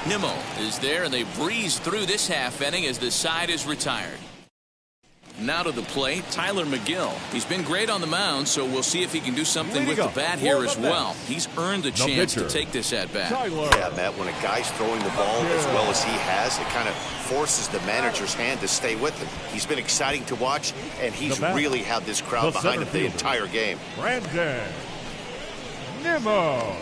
Nemo is there, and they breeze through this half inning as the side is retired. Now to the plate, Tyler Mcgill. He's been great on the mound, so we'll see if he can do something with the bat here as well. He's earned the chance to take this at bat. Yeah, Matt, when a guy's throwing the ball as well as he has, it kind of forces the manager's hand to stay with him. He's been exciting to watch, and he's really had this crowd behind him the entire game. Nemo.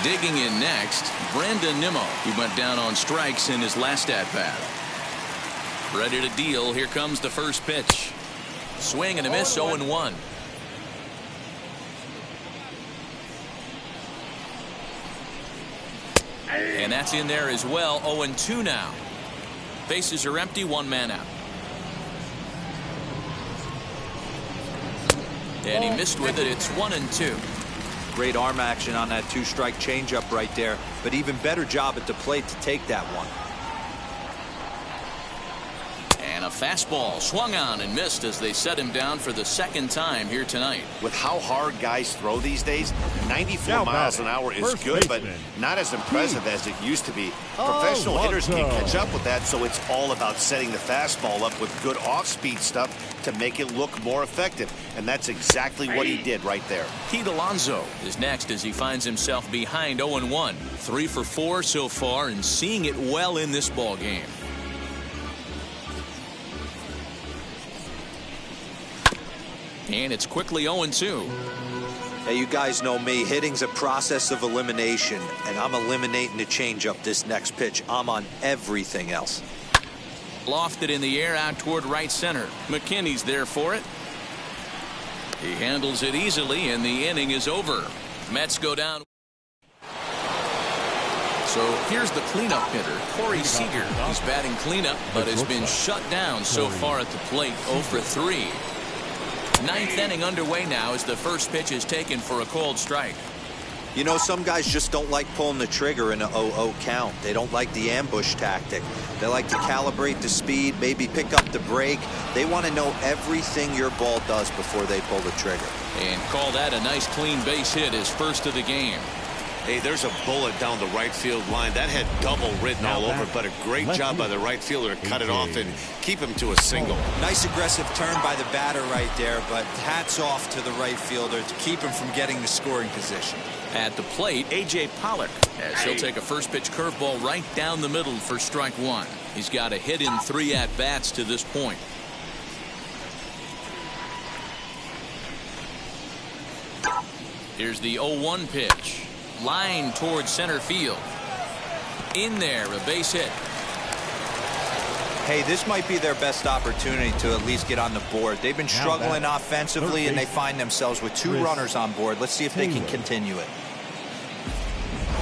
Digging in next, Brandon Nemo. He went down on strikes in his last at-bat. Ready to deal. Here comes the first pitch. Swing and a miss, 0-1. And that's in there as well, 0-2 now. Bases are empty, 1 man out. And he missed with it. It's 1-2. Great arm action on that 2-strike changeup right there, but even better job at the plate to take that one. And a fastball swung on and missed as they set him down for the 2nd time here tonight. With how hard guys throw these days, 94 miles an hour is good, but not as impressive as it used to be. Professional hitters can't catch up with that, so it's all about setting the fastball up with good off-speed stuff to make it look more effective, and that's exactly what he did right there. Pete Alonso is next as he finds himself behind 0-1. 3 for 4 so far and seeing it well in this ball game. And it's quickly 0-2. Hey, you guys know me. Hitting's a process of elimination, and I'm eliminating the changeup this next pitch. I'm on everything else. Lofted in the air out toward right center. Mckinney's there for it. He handles it easily, and the inning is over. Mets go down. So here's the cleanup hitter, Corey Seeger. He's batting cleanup, but has been shut down so far at the plate, 0 for 3. 9th inning underway now as the first pitch is taken for a called strike. You know, some guys just don't like pulling the trigger in a 0-0 count. They don't like the ambush tactic. They like to calibrate the speed, maybe pick up the brake. They want to know everything your ball does before they pull the trigger. And call that a nice clean base hit, his first of the game. Hey, there's a bullet down the right field line. That had double written all over, but a great job by the right fielder to cut it off and keep him to a single. Nice aggressive turn by the batter right there, but hats off to the right fielder to keep him from getting the scoring position. At the plate, A.J. Pilar, as he'll take a first pitch curveball right down the middle for strike one. He's got a hit in 3 at-bats to this point. Here's the 0-1 pitch. Line towards center field. In there, a base hit. Hey, this might be their best opportunity to at least get on the board. They've been struggling offensively, and they find themselves with 2 runners on board. Let's see if they can continue it.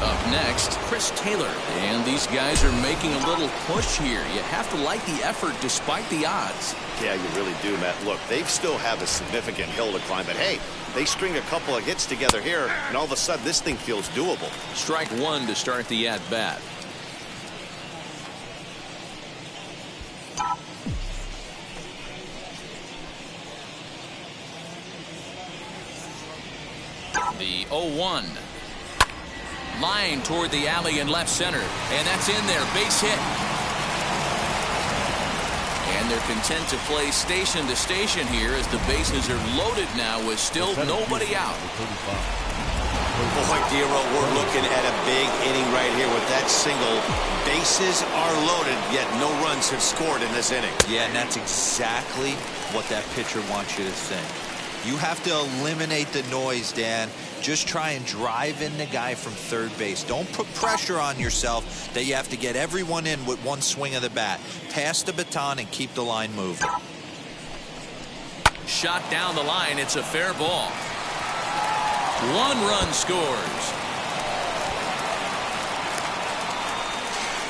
Up next, Chris Taylor. And these guys are making a little push here. You have to like the effort despite the odds. Yeah, you really do, Matt. Look, they still have a significant hill to climb, but hey, they string a couple of hits together here, and all of a sudden this thing feels doable. Strike one to start the at-bat. The 0-1. Line toward the alley in left center, and that's in there. Base hit. And they're content to play station to station here as the bases are loaded now with still nobody out. Boy, Dero, we're looking at a big inning right here with that single. Bases are loaded, yet no runs have scored in this inning. Yeah, and that's exactly what that pitcher wants you to think. You have to eliminate the noise, Dan. Just try and drive in the guy from third base. Don't put pressure on yourself that you have to get everyone in with one swing of the bat. Pass the baton and keep the line moving. Shot down the line. It's a fair ball. 1 run scores.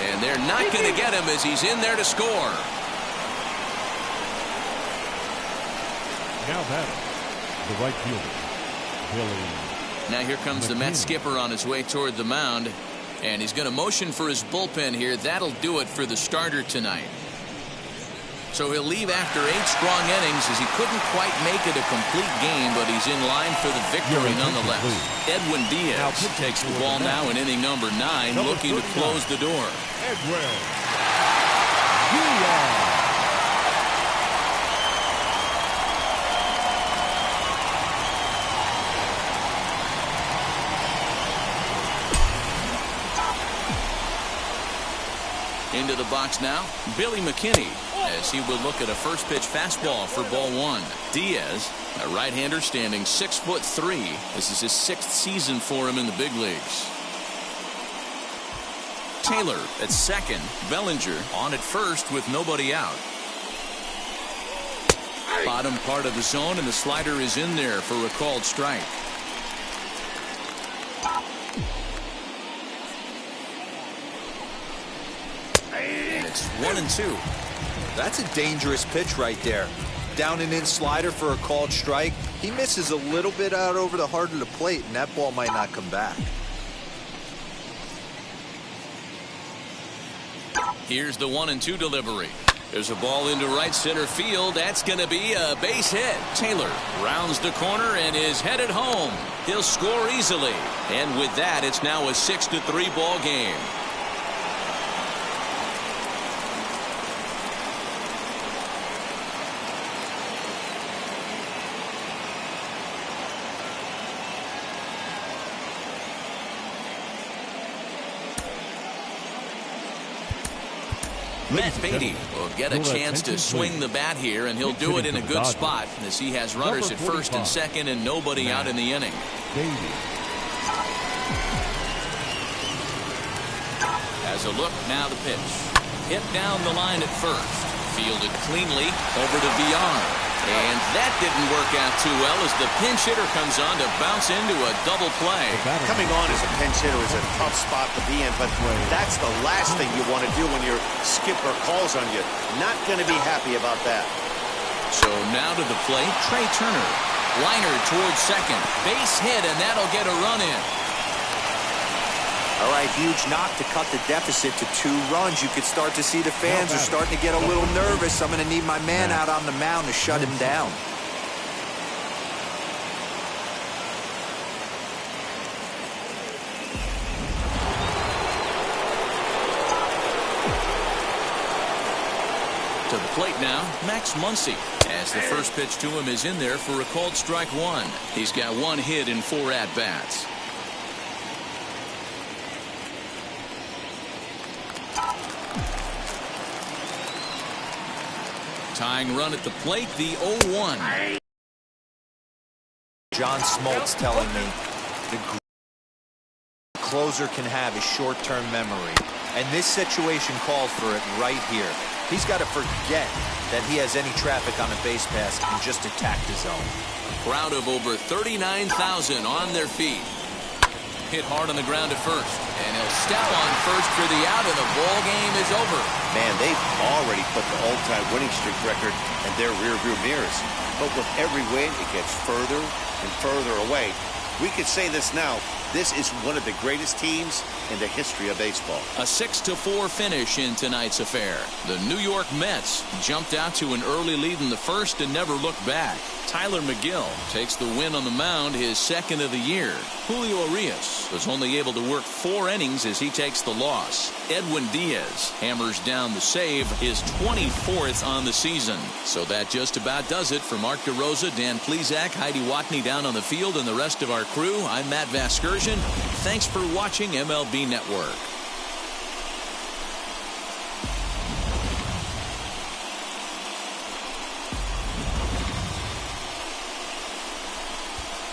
And they're not going to get him as he's in there to score. Now batting, the right fielder, Billy. Now here comes the Mets skipper on his way toward the mound, and he's going to motion for his bullpen here. That'll do it for the starter tonight. So he'll leave after 8 strong innings as he couldn't quite make it a complete game, but he's in line for the victory nonetheless. Edwin Diaz takes the ball now in inning number 9, looking to close the door. Edwin Diaz. Into the box now, Billy Mckinney, as he will look at a first pitch fastball for ball 1. Diaz, a right-hander standing 6'3". This is his 6th season for him in the big leagues. Taylor at second, Bellinger on at first with nobody out. Bottom part of the zone, and the slider is in there for a called strike. It's 1-2. That's a dangerous pitch right there. Down and in slider for a called strike. He misses a little bit out over the heart of the plate, and that ball might not come back. Here's the 1-2 delivery. There's a ball into right center field. That's going to be a base hit. Taylor rounds the corner and is headed home. He'll score easily. And with that, it's now a 6-3 ball game. Matt Beatty will get a chance to swing the bat here, and he'll do it in a good spot as he has runners at first and second and nobody out in the inning. As a look, now the pitch. Hit down the line at first. Fielded cleanly over to Pilar. And that didn't work out too well as the pinch hitter comes on to bounce into a double play. Coming on as a pinch hitter is a tough spot to be in, but that's the last thing you want to do when your skipper calls on you. Not going to be happy about that. So now to the plate, Trey Turner. Liner towards second. Base hit, and that'll get a run in. All right, huge knock to cut the deficit to 2 runs. You could start to see the fans are starting to get a little nervous. I'm going to need my man out on the mound to shut him down. To the plate now, Max Muncy. As the first pitch to him is in there for a called strike one. He's got 1 hit in 4 at-bats. Tying run at the plate, the 0-1. John Smoltz telling me the closer can have a short-term memory. And this situation calls for it right here. He's got to forget that he has any traffic on a base pass and just attack the zone. Crowd of over 39,000 on their feet. Hit hard on the ground at first. And he'll step on first for the out, and the ball game is over. Man, they've already put the all-time winning streak record in their rearview mirrors. But with every win, it gets further and further away. We could say this now. This is one of the greatest teams in the history of baseball. A 6-4 finish in tonight's affair. The New York Mets jumped out to an early lead in the first and never looked back. Tyler Mcgill takes the win on the mound, his second of the year. Julio Urias was only able to work 4 innings as he takes the loss. Edwin Diaz hammers down the save, his 24th on the season. So that just about does it. For Mark DeRosa, Dan Plesac, Heidi Watney down on the field, and the rest of our crew, I'm Matt Vasgersian. Thanks for watching MLB Network.